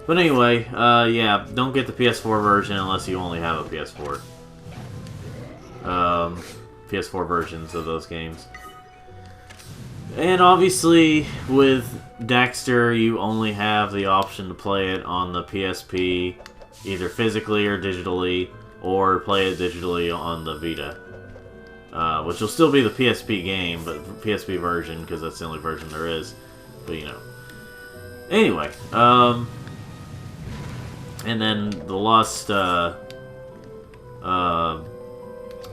But anyway, yeah, don't get the PS4 version unless you only have a PS4. PS4 versions of those games. And obviously, with Daxter, you only have the option to play it on the PSP, either physically or digitally, or play it digitally on the Vita. Which will still be the PSP game, but PSP version, because that's the only version there is. But, you know. Anyway, and then the Lost, the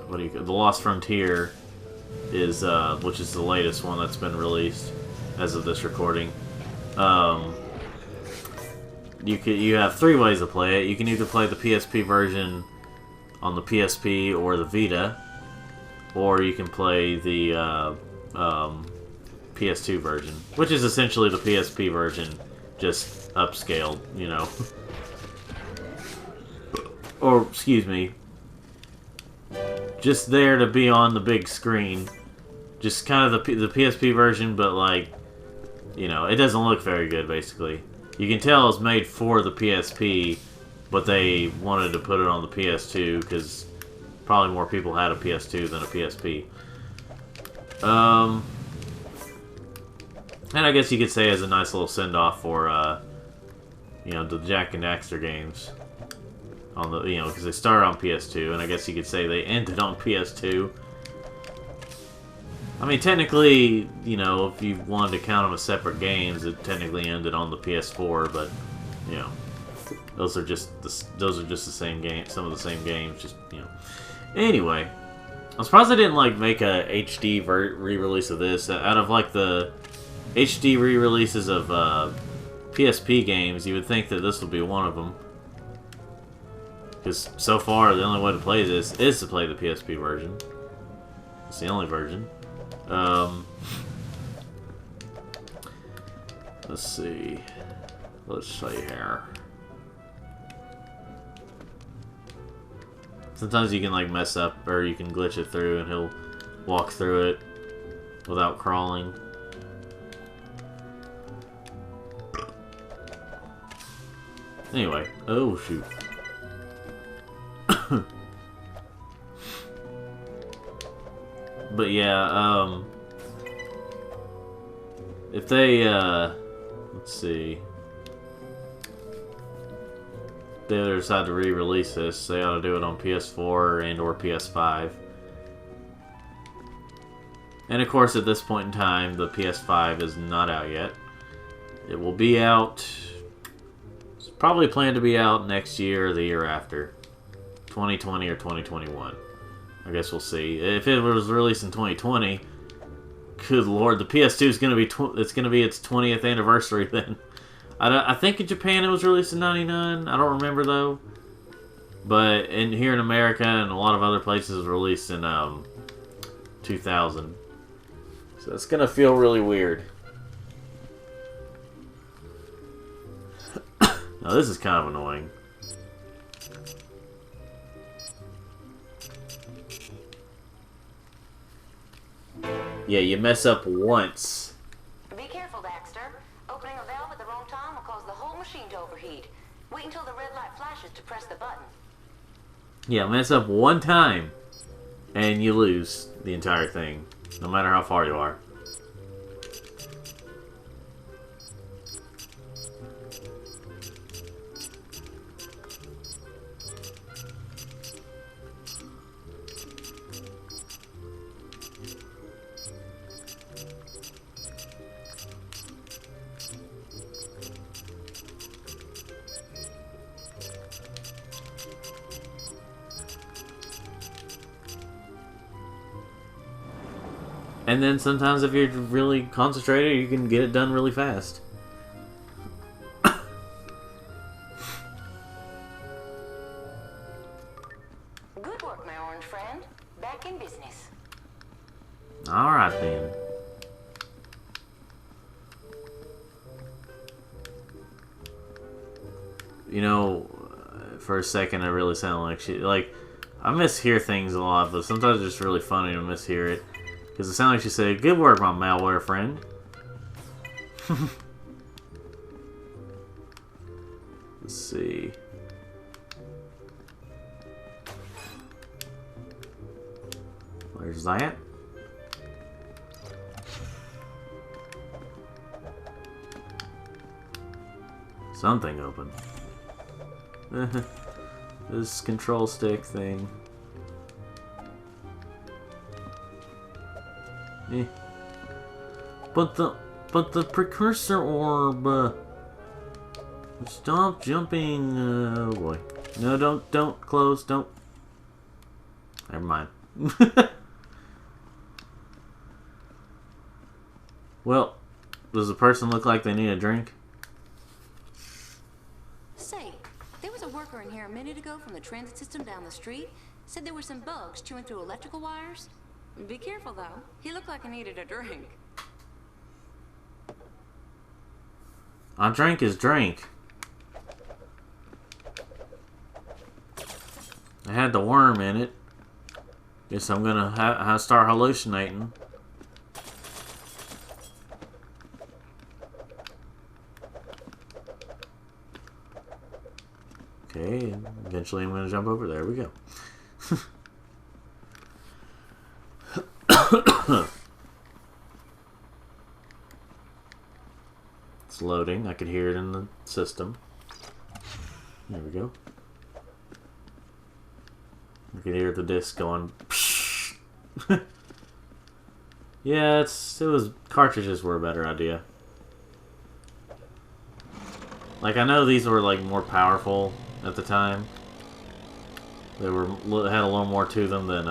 Lost Frontier is, which is the latest one that's been released as of this recording. You have 3 ways to play it. You can either play the PSP version on the PSP or the Vita, or you can play the PS2 version, which is essentially the PSP version, just upscaled, you know. Or, excuse me, just there to be on the big screen. Just kind of the PSP version, but like, you know, it doesn't look very good, basically. You can tell it's made for the PSP, but they wanted to put it on the PS2, because probably more people had a PS2 than a PSP. And I guess you could say as a nice little send-off for, you know, the Jak and Daxter games. On the, you know, because they started on PS2, and I guess you could say they ended on PS2. I mean, technically, you know, if you wanted to count them as separate games, it technically ended on the PS4, but, you know, those are just the same game, some of the same games, just, you know. Anyway, I'm surprised they didn't, like, make a HD re-release of this. Out of, like, the HD re-releases of PSP games, you would think that this would be one of them. Because so far, the only way to play this is to play the PSP version. It's the only version. Let's see. Let's see here. Sometimes you can like mess up, or you can glitch it through, and he'll walk through it without crawling. Anyway, oh shoot. But yeah, if they, let's see, if they ever decide to re-release this, they ought to do it on PS4 and or PS5. And of course, at this point in time, the PS5 is not out yet. It will be out, it's probably planned to be out next year or the year after. 2020 or 2021. I guess we'll see. If it was released in 2020, good lord, the PS2 is going to be it's going to be its 20th anniversary then. I think in Japan it was released in '99. I don't remember though. But here in America and a lot of other places it was released in 2000. So it's going to feel really weird. Now this is kind of annoying. Yeah, you mess up once. Be careful, Daxter. Opening a valve at the wrong time will cause the whole machine to overheat. Wait until the red light flashes to press the button. Yeah, mess up one time, and you lose the entire thing, no matter how far you are. And then sometimes if you're really concentrated, you can get it done really fast. Good work, my orange friend. Back in business. Alright then. You know, for a second it really sounded like she... Like, I mishear things a lot, but sometimes it's just really funny to mishear it. Because it sounded like she said, "Good work, my malware friend." Let's see. Where's that? Something open. This control stick thing. Eh. But the precursor orb. Stop jumping. Oh boy. No, don't close. Don't. Never mind. Well, does the person look like they need a drink? Say, there was a worker in here a minute ago from the transit system down the street. Said there were some bugs chewing through electrical wires. Be careful, though. He looked like he needed a drink. A drink is drink. I had the worm in it. Guess I'm gonna start hallucinating. Okay, eventually I'm gonna jump over. There we go. It's loading. I could hear it in the system. There we go. I can hear the disc going. Yeah, cartridges were a better idea. Like, I know these were like more powerful at the time. They had a little more to them than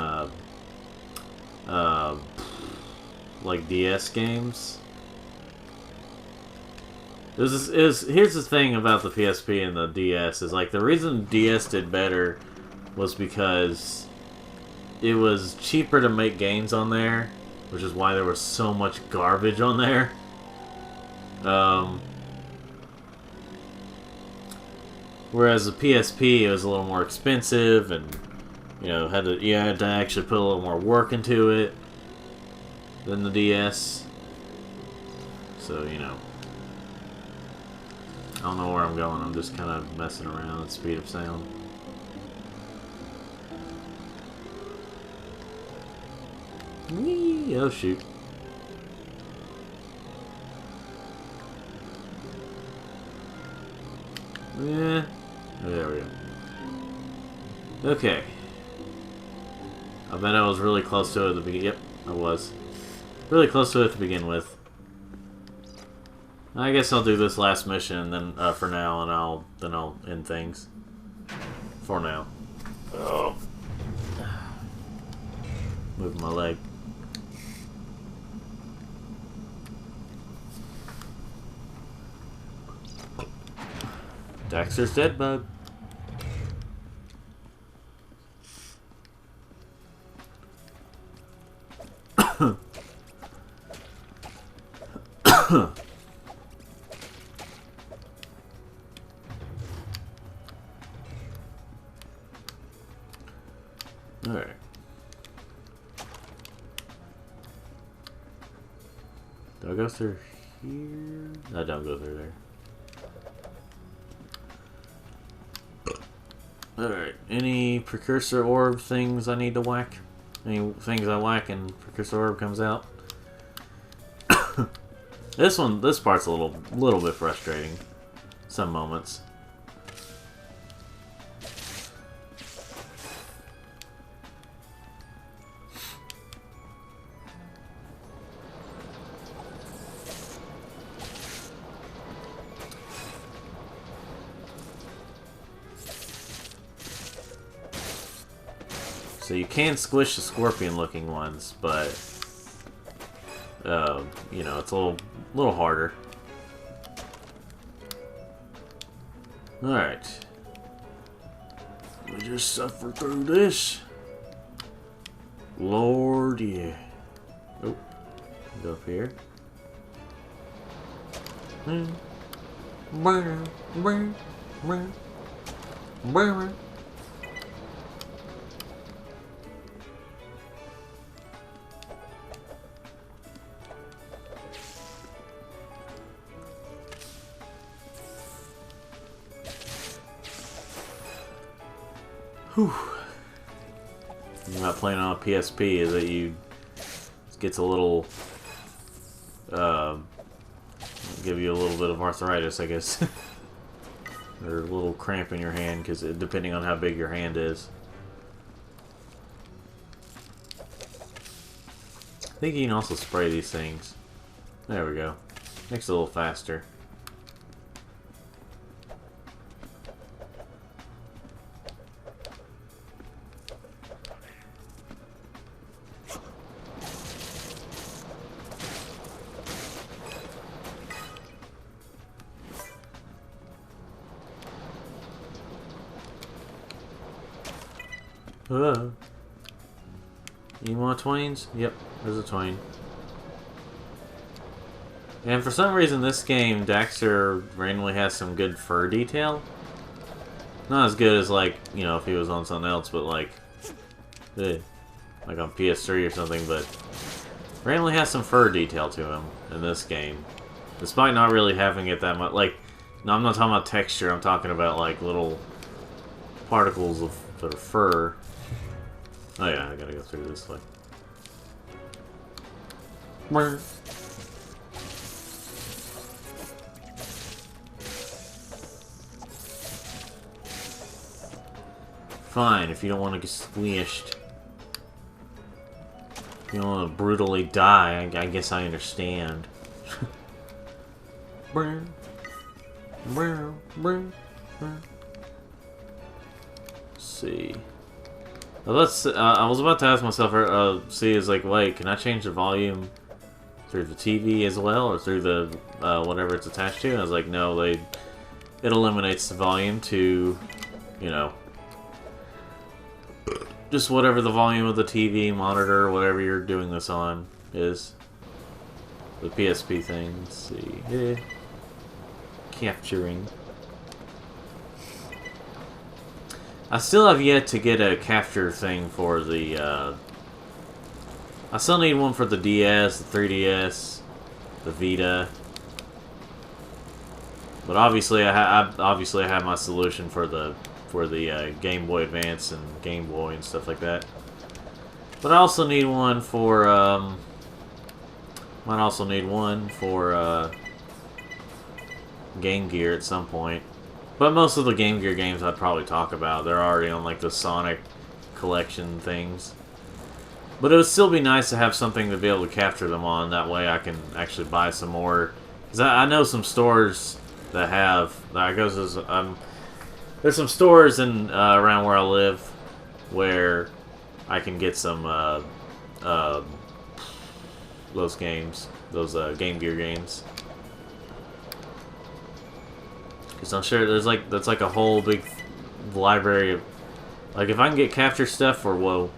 like DS games. Here's the thing about the PSP and the DS is like the reason DS did better was because it was cheaper to make games on there, which is why there was so much garbage on there. Whereas the PSP, it was a little more expensive, and you had to actually put a little more work into it than the DS. So I don't know where I'm going. I'm just kind of messing around at speed of sound. Whee! Oh shoot. Yeah. Oh, there we go. Okay. I bet I was really close to it at the beginning. Yep, I was. Really close to it to begin with. I guess I'll do this last mission and then for now, and then I'll end things. For now. Oh. Moving my leg. Daxter's dead bug. Alright. Do I go through here? I don't go through there. Alright, any precursor orb things I need to whack? Any things I whack and precursor orb comes out? This part's a little bit frustrating. Some moments. So you can squish the scorpion-looking ones, but it's a little harder. All right, we just suffer through this, Lord. Yeah. Oh, go up here. Whew. The thing about playing on a PSP is that it gets a little, give you a little bit of arthritis, I guess. Or a little cramp in your hand, because depending on how big your hand is. I think you can also spray these things. There we go. Makes it a little faster. You want twains? Yep, there's a twain. And for some reason, this game, Daxter randomly has some good fur detail. Not as good as, like, you know, if he was on something else, but like on PS3 or something, but randomly has some fur detail to him in this game. Despite not really having it that much. Like, no, I'm not talking about texture, I'm talking about, like, little particles of sort of fur. Oh yeah, I gotta go through this way. Fine, if you don't want to get squished. If you don't want to brutally die, I guess I understand. Let's see. I was about to ask myself, see, is like, wait, can I change the volume through the TV as well, or through the, whatever it's attached to? And I was like, no, it eliminates the volume to, you know, just whatever the volume of the TV, monitor, whatever you're doing this on is. The PSP thing, let's see, capturing. I still have yet to get a capture thing for the, I still need one for the DS, the 3DS, the Vita. But obviously I have my solution for the Game Boy Advance and Game Boy and stuff like that. But I also need one for, might also need one for, Game Gear at some point. But most of the Game Gear games I'd probably talk about, they're already on like the Sonic collection things. But it would still be nice to have something to be able to capture them on, that way I can actually buy some more. Because I know some stores that have, there's some stores in around where I live where I can get some those games, those Game Gear games. Because I'm sure that's like a whole big library of, like, if I can get capture stuff for,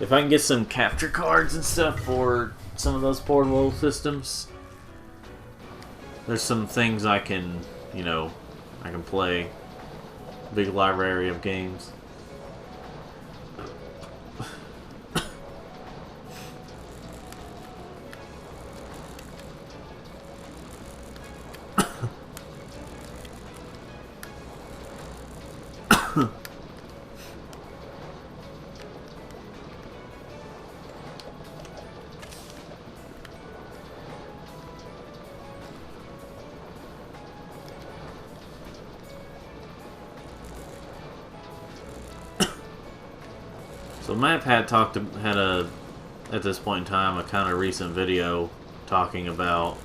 if I can get some capture cards and stuff for some of those portable systems, there's some things I can, you know, I can play. Big library of games. So Matt had at this point in time, a kind of recent video talking about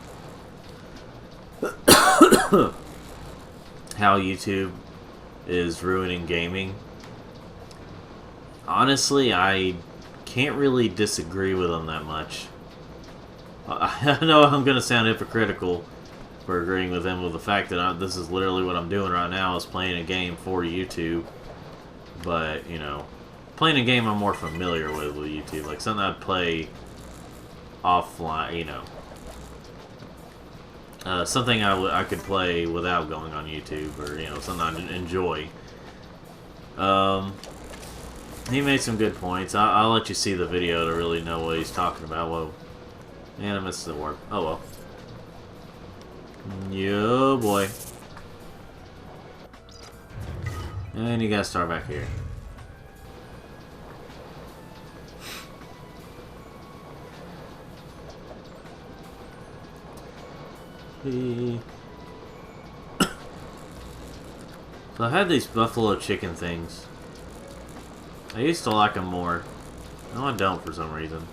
how YouTube is ruining gaming. Honestly, I can't really disagree with him that much. I know I'm going to sound hypocritical for agreeing with him with the fact that this is literally what I'm doing right now, is playing a game for YouTube. But, you know, playing a game I'm more familiar with YouTube, like something I'd play offline, you know, something I could play without going on YouTube, or, you know, something I enjoy. He made some good points. I'll let you see the video to really know what he's talking about. Whoa, man, I missed the warp. Oh well. Yo boy. And you gotta start back here. So I had these buffalo chicken things. I used to like them more. No, I don't for some reason.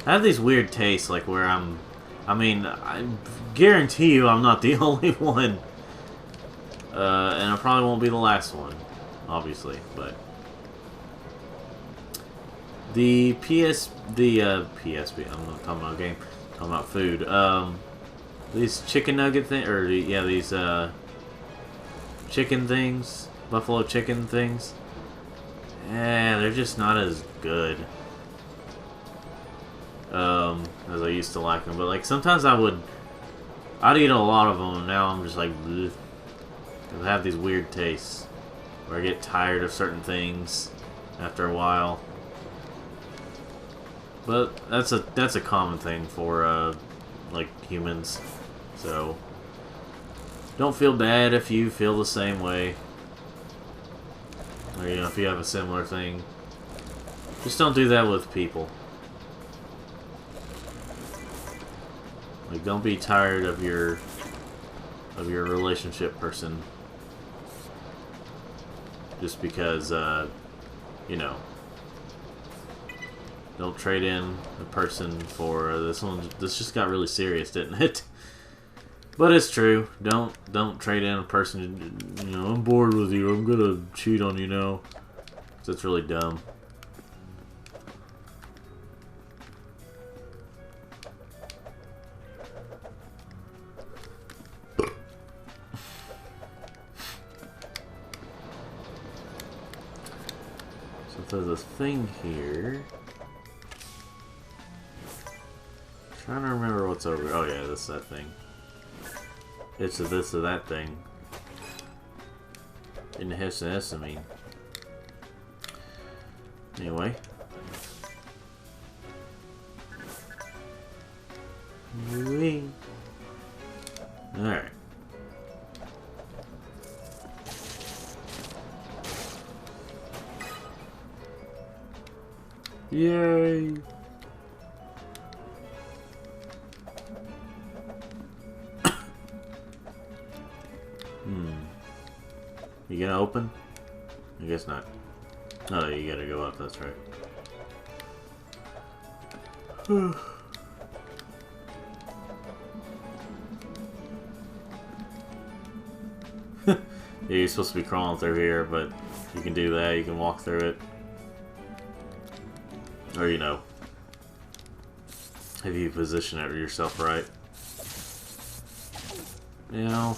I have these weird tastes, like where I mean, I guarantee you I'm not the only one. And I probably won't be the last one, obviously, but... The PSP, I'm not talking about a game, I'm talking about food. These chicken nugget thing, or yeah, these chicken things, buffalo chicken things. Yeah, they're just not as good as I used to like them. But like sometimes I'd eat a lot of them, and now I'm just like, bleh. I have these weird tastes where I get tired of certain things after a while. But that's a common thing for like humans. So don't feel bad if you feel the same way. Or, you know, if you have a similar thing. Just don't do that with people. Like, don't be tired of your relationship person. Just because, you know, don't trade in a person for this one. This just got really serious, didn't it? But it's true. Don't trade in a person. You know, I'm bored with you. I'm gonna cheat on you now. 'Cause that's really dumb. So there's this thing here. Trying to remember what's over. Oh yeah, this is that thing. It's a this or that thing. In the this, I mean. Anyway. Alright. Yay! You gonna open? I guess not. Oh, you gotta go up, that's right. Yeah, you're supposed to be crawling through here, but you can do that, you can walk through it. Or, you know, if you position it yourself right. You know,